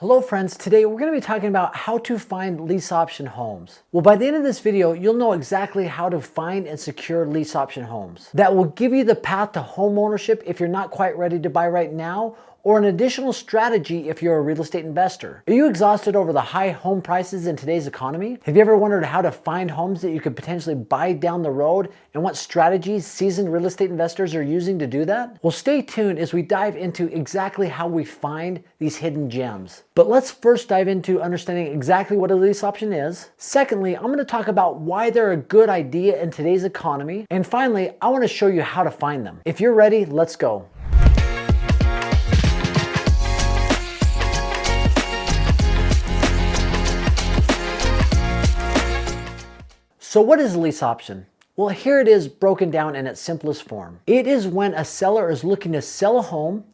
Hello friends, today we're going to be talking about how to find lease option homes. Well, by the end of this video, you'll know exactly how to find and secure lease option homes. That will give you the path to home ownership if you're not quite ready to buy right now, or an additional strategy if you're a real estate investor. Are you exhausted over the high home prices in today's economy? Have you ever wondered how to find homes that you could potentially buy down the road and what strategies seasoned real estate investors are using to do that? Well, stay tuned as we dive into exactly how we find these hidden gems. But let's first dive into understanding exactly what a lease option is. Secondly, I'm going to talk about why they're a good idea in today's economy. And finally, I want to show you how to find them. If you're ready, let's go. So what is a lease option? Well, here it is broken down in its simplest form. It is when a seller is looking to sell a home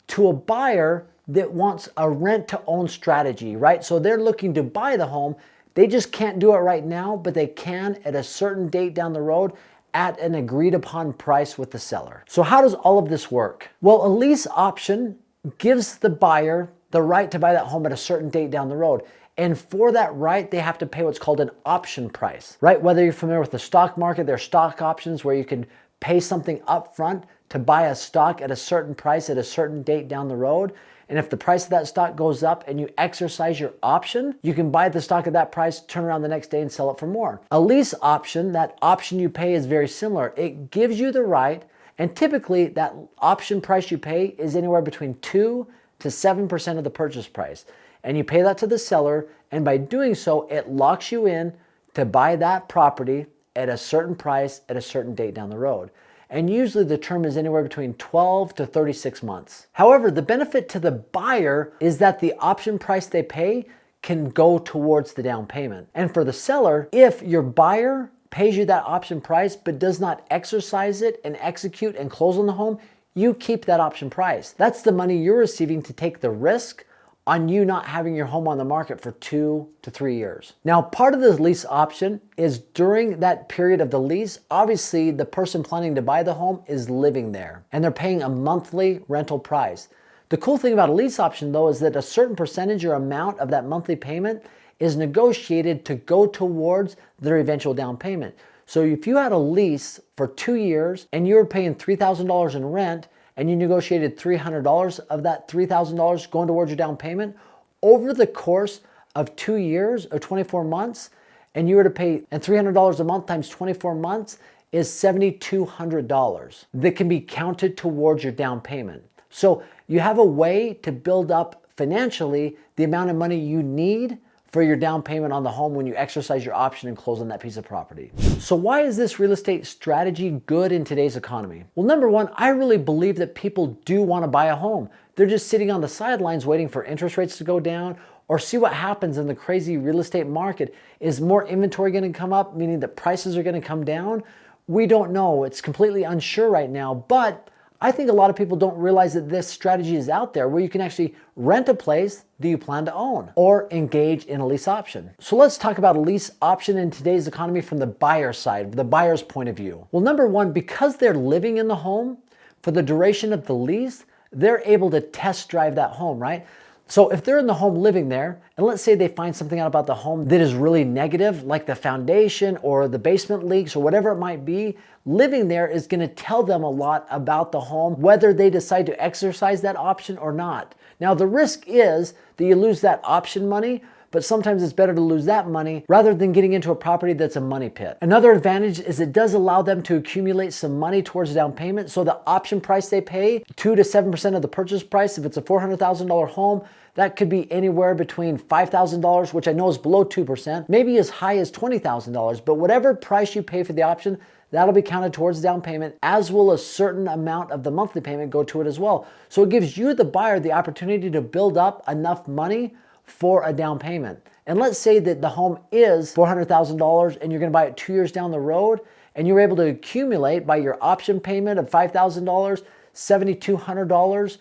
to a buyer that wants a rent-to-own strategy, right? So they're looking to buy the home. They just can't do it right now, but they can at a certain date down the road at an agreed upon price with the seller. So how does all of this work? Well, a lease option gives the buyer the right to buy that home at a certain date down the road. And for that right, they have to pay what's called an option price, right? Whether you're familiar with the stock market, there are stock options where you can pay something up front to buy a stock at a certain price at a certain date down the road. And if the price of that stock goes up and you exercise your option, you can buy the stock at that price, turn around the next day and sell it for more. A lease option, that option you pay is very similar. It gives you the right, and typically that option price you pay is anywhere between 2 to 7% of the purchase price. And you pay that to the seller, and by doing so, it locks you in to buy that property at a certain price at a certain date down the road. And usually the term is anywhere between 12 to 36 months. However, the benefit to the buyer is that the option price they pay can go towards the down payment. And for the seller, if your buyer pays you that option price but does not exercise it and execute and close on the home, you keep that option price. That's the money you're receiving to take the risk on you not having your home on the market for 2 to 3 years. Now, part of the lease option is during that period of the lease, obviously the person planning to buy the home is living there and they're paying a monthly rental price. The cool thing about a lease option though is that a certain percentage or amount of that monthly payment is negotiated to go towards their eventual down payment. So if you had a lease for 2 years and you were paying $3,000 in rent, and you negotiated $300 of that $3,000 going towards your down payment, over the course of 2 years or 24 months, and you were to pay, and $300 a month times 24 months is $7,200 that can be counted towards your down payment. So you have a way to build up financially the amount of money you need for your down payment on the home when you exercise your option and close on that piece of property. So why is this real estate strategy good in today's economy? Well, number one, I really believe that people do want to buy a home. They're just sitting on the sidelines waiting for interest rates to go down or see what happens in the crazy real estate market. Is more inventory going to come up, meaning that prices are going to come down? We don't know. It's completely unsure right now, but I think a lot of people don't realize that this strategy is out there where you can actually rent a place that you plan to own or engage in a lease option. So let's talk about a lease option in today's economy from the buyer side, the buyer's point of view. Well, number one, because they're living in the home for the duration of the lease, they're able to test drive that home, right? So if they're in the home living there, and let's say they find something out about the home that is really negative, like the foundation or the basement leaks or whatever it might be, living there is going to tell them a lot about the home, whether they decide to exercise that option or not. Now, the risk is that you lose that option money, but sometimes it's better to lose that money rather than getting into a property that's a money pit. Another advantage is it does allow them to accumulate some money towards the down payment. So the option price they pay, 2 to 7% of the purchase price. If it's a $400,000 home, that could be anywhere between $5,000, which I know is below 2%, maybe as high as $20,000. But whatever price you pay for the option, that'll be counted towards the down payment, as will a certain amount of the monthly payment go to it as well. So it gives you, the buyer, the opportunity to build up enough money for a down payment. And let's say that the home is $400,000 and you're going to buy it 2 years down the road, and you're able to accumulate by your option payment of $5,000, $7,200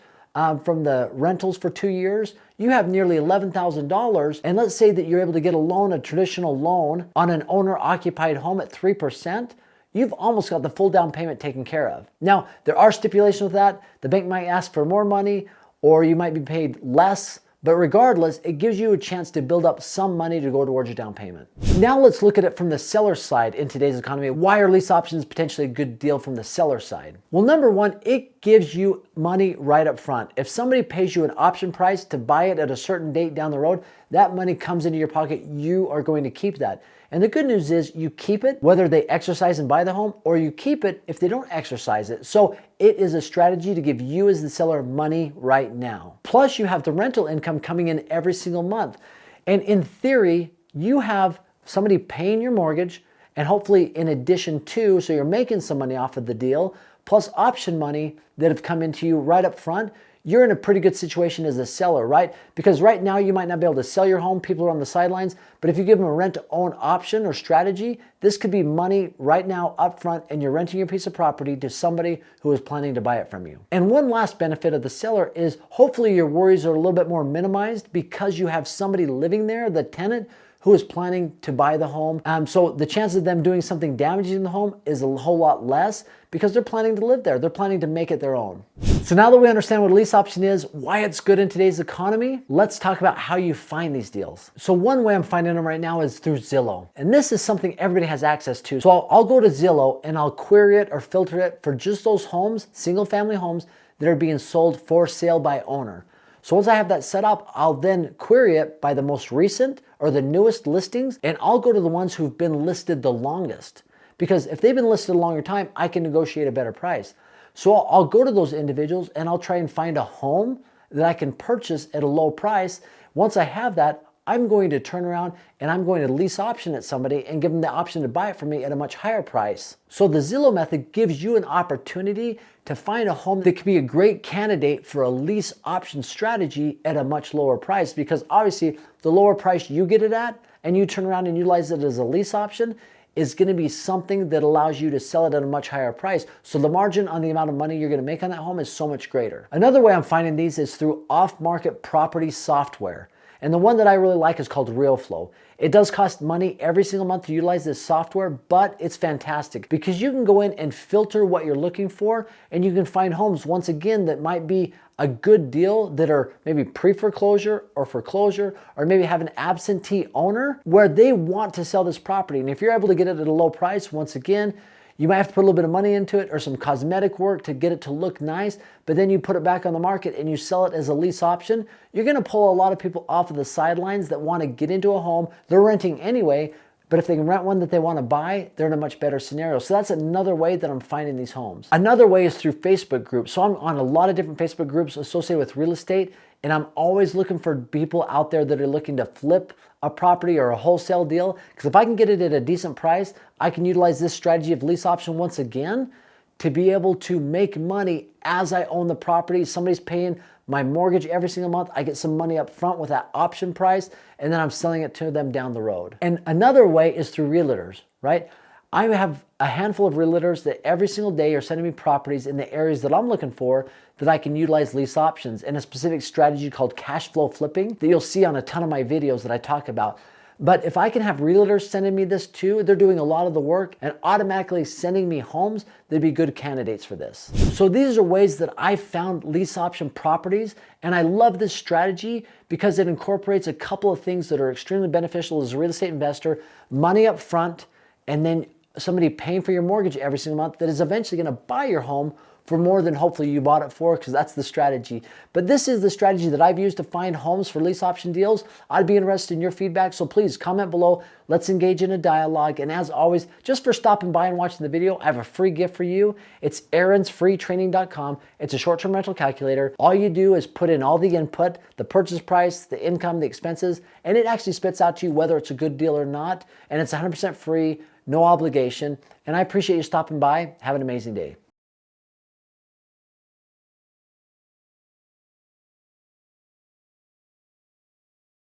from the rentals for 2 years. You have nearly $11,000. And let's say that you're able to get a loan, a traditional loan on an owner-occupied home at 3%. You've almost got the full down payment taken care of. Now, there are stipulations with that. The bank might ask for more money, or you might be paid less, But regardless, it gives you a chance to build up some money to go towards your down payment. Now let's look at it from the seller side in today's economy. Why are lease options potentially a good deal from the seller side? Well, number one, it gives you money right up front. If somebody pays you an option price to buy it at a certain date down the road, that money comes into your pocket. You are going to keep that. And the good news is you keep it whether they exercise and buy the home, or you keep it if they don't exercise it. So it is a strategy to give you as the seller money right now. Plus you have the rental income coming in every single month. And in theory, you have somebody paying your mortgage, and hopefully in addition to, so you're making some money off of the deal, plus option money that have come into you right up front. You're in a pretty good situation as a seller, right? Because right now you might not be able to sell your home, people are on the sidelines, but if you give them a rent to own option or strategy, this could be money right now up front, and you're renting your piece of property to somebody who is planning to buy it from you. And one last benefit of the seller is hopefully your worries are a little bit more minimized because you have somebody living there, the tenant, who is planning to buy the home. So the chances of them doing something damaging in the home is a whole lot less because they're planning to live there. They're planning to make it their own. So now that we understand what a lease option is, why it's good in today's economy, let's talk about how you find these deals. So one way I'm finding them right now is through Zillow. And this is something everybody has access to. So I'll go to Zillow and I'll query it or filter it for just those homes, single family homes that are being sold for sale by owner. So once I have that set up, I'll then query it by the most recent or the newest listings, and I'll go to the ones who've been listed the longest. Because if they've been listed a longer time, I can negotiate a better price. So I'll go to those individuals and I'll try and find a home that I can purchase at a low price. Once I have that, I'm going to turn around and I'm going to lease option at somebody and give them the option to buy it from me at a much higher price. So the Zillow method gives you an opportunity to find a home that could be a great candidate for a lease option strategy at a much lower price, because obviously the lower price you get it at and you turn around and utilize it as a lease option is going to be something that allows you to sell it at a much higher price. So the margin on the amount of money you're going to make on that home is so much greater. Another way I'm finding these is through off-market property software. And the one that I really like is called RealFlow. It does cost money every single month to utilize this software, but it's fantastic because you can go in and filter what you're looking for, and you can find homes, once again, that might be a good deal, that are maybe pre-foreclosure or foreclosure, or maybe have an absentee owner where they want to sell this property. And if you're able to get it at a low price, once again, you might have to put a little bit of money into it or some cosmetic work to get it to look nice, but then you put it back on the market and you sell it as a lease option. You're going to pull a lot of people off of the sidelines that want to get into a home. They're renting anyway, but if they can rent one that they want to buy, they're in a much better scenario. So that's another way that I'm finding these homes. Another way is through Facebook groups. So I'm on a lot of different Facebook groups associated with real estate, and I'm always looking for people out there that are looking to flip a property or a wholesale deal, because if I can get it at a decent price, I can utilize this strategy of lease option once again to be able to make money as I own the property. Somebody's paying my mortgage every single month. I get some money up front with that option price, and then I'm selling it to them down the road. And another way is through realtors, right? I have a handful of realtors that every single day are sending me properties in the areas that I'm looking for that I can utilize lease options, and a specific strategy called cash flow flipping that you'll see on a ton of my videos that I talk about. But if I can have realtors sending me this too, they're doing a lot of the work and automatically sending me homes, they'd be good candidates for this. So these are ways that I've found lease option properties, and I love this strategy because it incorporates a couple of things that are extremely beneficial as a real estate investor: money up front, and then somebody paying for your mortgage every single month that is eventually going to buy your home for more than hopefully you bought it for, because that's the strategy. But this is the strategy that I've used to find homes for lease option deals. I'd be interested in your feedback, so please comment below. Let's engage in a dialogue. And as always, just for stopping by and watching the video, I have a free gift for you. It's aaronsfreetraining.com. It's a short-term rental calculator. All you do is put in all the input, the purchase price, the income, the expenses, and it actually spits out to you whether it's a good deal or not. And it's 100% free, no obligation. And I appreciate you stopping by. Have an amazing day.